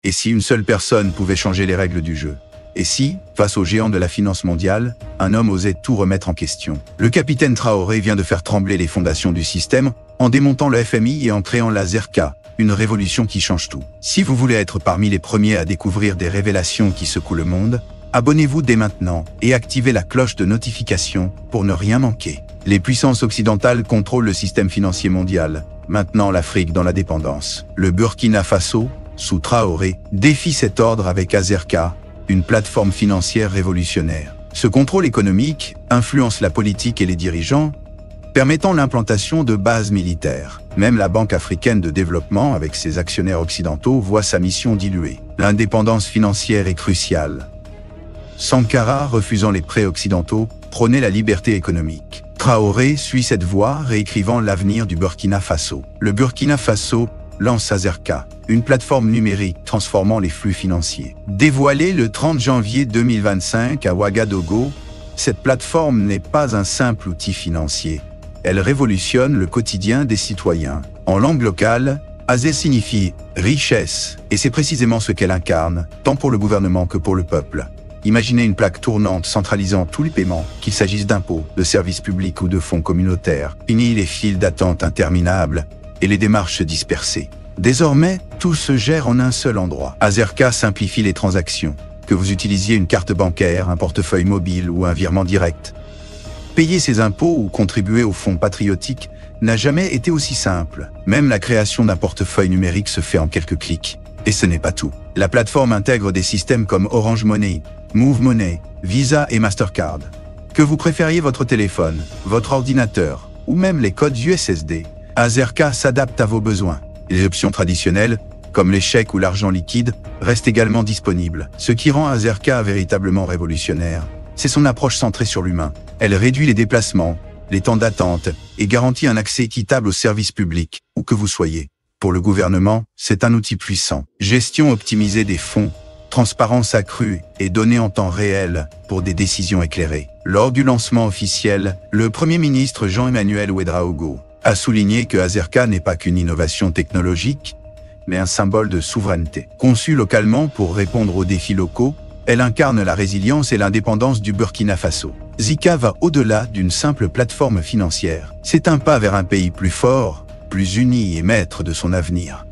Et si une seule personne pouvait changer les règles du jeu? Et si, face aux géants de la finance mondiale, un homme osait tout remettre en question? Le capitaine Traoré vient de faire trembler les fondations du système en démontant le FMI et en créant la ZERCA, une révolution qui change tout. Si vous voulez être parmi les premiers à découvrir des révélations qui secouent le monde, abonnez-vous dès maintenant et activez la cloche de notification pour ne rien manquer. Les puissances occidentales contrôlent le système financier mondial. Maintenant l'Afrique dans la dépendance. Le Burkina Faso, sous Traoré, défie cet ordre avec ZERCA, une plateforme financière révolutionnaire. Ce contrôle économique influence la politique et les dirigeants, permettant l'implantation de bases militaires. Même la Banque africaine de développement, avec ses actionnaires occidentaux, voit sa mission diluée. L'indépendance financière est cruciale. Sankara, refusant les prêts occidentaux, prônait la liberté économique. Traoré suit cette voie, réécrivant l'avenir du Burkina Faso. Le Burkina Faso lance ZERCA, une plateforme numérique transformant les flux financiers. Dévoilée le 30 janvier 2025 à Ouagadougou, cette plateforme n'est pas un simple outil financier. Elle révolutionne le quotidien des citoyens. En langue locale, Azé signifie richesse, et c'est précisément ce qu'elle incarne, tant pour le gouvernement que pour le peuple. Imaginez une plaque tournante centralisant tous les paiements, qu'il s'agisse d'impôts, de services publics ou de fonds communautaires. Fini les files d'attente interminables et les démarches dispersées. Désormais, tout se gère en un seul endroit. ZERCA simplifie les transactions. Que vous utilisiez une carte bancaire, un portefeuille mobile ou un virement direct. Payer ses impôts ou contribuer au fonds patriotique n'a jamais été aussi simple. Même la création d'un portefeuille numérique se fait en quelques clics. Et ce n'est pas tout. La plateforme intègre des systèmes comme Orange Money, Move Money, Visa et Mastercard. Que vous préfériez votre téléphone, votre ordinateur ou même les codes USSD, ZERCA s'adapte à vos besoins. Les options traditionnelles, comme les chèques ou l'argent liquide, restent également disponibles. Ce qui rend ZERCA véritablement révolutionnaire, c'est son approche centrée sur l'humain. Elle réduit les déplacements, les temps d'attente et garantit un accès équitable aux services publics, où que vous soyez. Pour le gouvernement, c'est un outil puissant. Gestion optimisée des fonds, transparence accrue et données en temps réel pour des décisions éclairées. Lors du lancement officiel, le Premier ministre Jean-Emmanuel Ouédraogo a souligné que ZERCA n'est pas qu'une innovation technologique, mais un symbole de souveraineté. Conçue localement pour répondre aux défis locaux, elle incarne la résilience et l'indépendance du Burkina Faso. ZERCA va au-delà d'une simple plateforme financière. C'est un pas vers un pays plus fort, plus uni et maître de son avenir.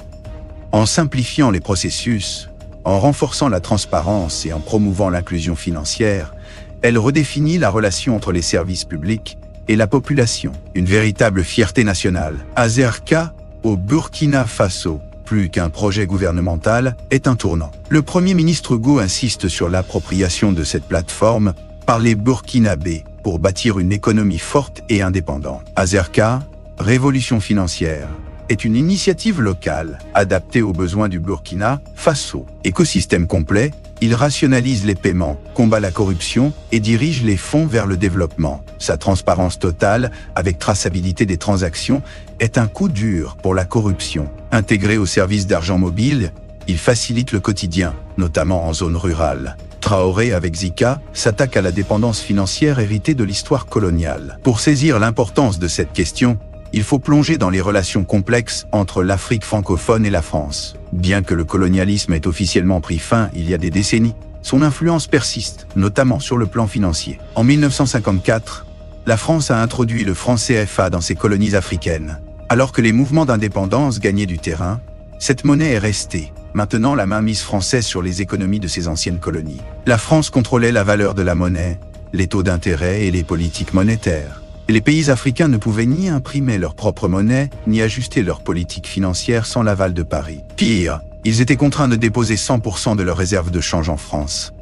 En simplifiant les processus, en renforçant la transparence et en promouvant l'inclusion financière, elle redéfinit la relation entre les services publics et la population. Une véritable fierté nationale. ZERCA, au Burkina Faso, plus qu'un projet gouvernemental, est un tournant. Le Premier ministre Go insiste sur l'appropriation de cette plateforme par les Burkinabés pour bâtir une économie forte et indépendante. ZERCA, révolution financière, est une initiative locale adaptée aux besoins du Burkina Faso. Écosystème complet, il rationalise les paiements, combat la corruption et dirige les fonds vers le développement. Sa transparence totale, avec traçabilité des transactions, est un coup dur pour la corruption. Intégré au service d'argent mobile, il facilite le quotidien, notamment en zone rurale. Traoré, avec ZERCA, s'attaque à la dépendance financière héritée de l'histoire coloniale. Pour saisir l'importance de cette question, il faut plonger dans les relations complexes entre l'Afrique francophone et la France. Bien que le colonialisme ait officiellement pris fin il y a des décennies, son influence persiste, notamment sur le plan financier. En 1954, la France a introduit le franc CFA dans ses colonies africaines. Alors que les mouvements d'indépendance gagnaient du terrain, cette monnaie est restée, maintenant la mainmise française sur les économies de ses anciennes colonies. La France contrôlait la valeur de la monnaie, les taux d'intérêt et les politiques monétaires. Et les pays africains ne pouvaient ni imprimer leur propre monnaie, ni ajuster leur politique financière sans l'aval de Paris. Pire, ils étaient contraints de déposer 100% de leurs réserves de change en France.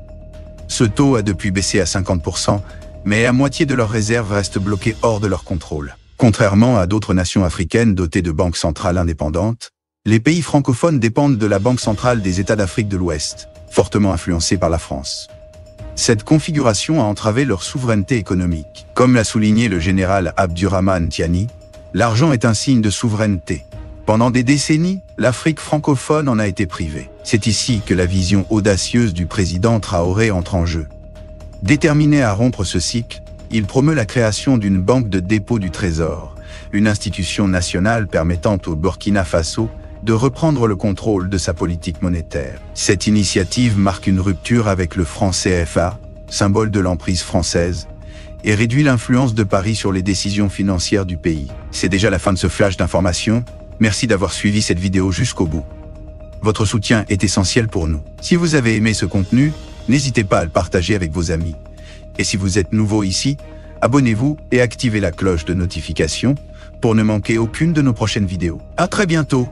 Ce taux a depuis baissé à 50%, mais la moitié de leurs réserves restent bloquées hors de leur contrôle. Contrairement à d'autres nations africaines dotées de banques centrales indépendantes, les pays francophones dépendent de la Banque centrale des États d'Afrique de l'Ouest, fortement influencée par la France. Cette configuration a entravé leur souveraineté économique. Comme l'a souligné le général Abdurrahman Tiani, l'argent est un signe de souveraineté. Pendant des décennies, l'Afrique francophone en a été privée. C'est ici que la vision audacieuse du président Traoré entre en jeu. Déterminé à rompre ce cycle, il promeut la création d'une banque de dépôt du Trésor, une institution nationale permettant au Burkina Faso de reprendre le contrôle de sa politique monétaire. Cette initiative marque une rupture avec le franc CFA, symbole de l'emprise française, et réduit l'influence de Paris sur les décisions financières du pays. C'est déjà la fin de ce flash d'information. Merci d'avoir suivi cette vidéo jusqu'au bout. Votre soutien est essentiel pour nous. Si vous avez aimé ce contenu, n'hésitez pas à le partager avec vos amis. Et si vous êtes nouveau ici, abonnez-vous et activez la cloche de notification pour ne manquer aucune de nos prochaines vidéos. À très bientôt!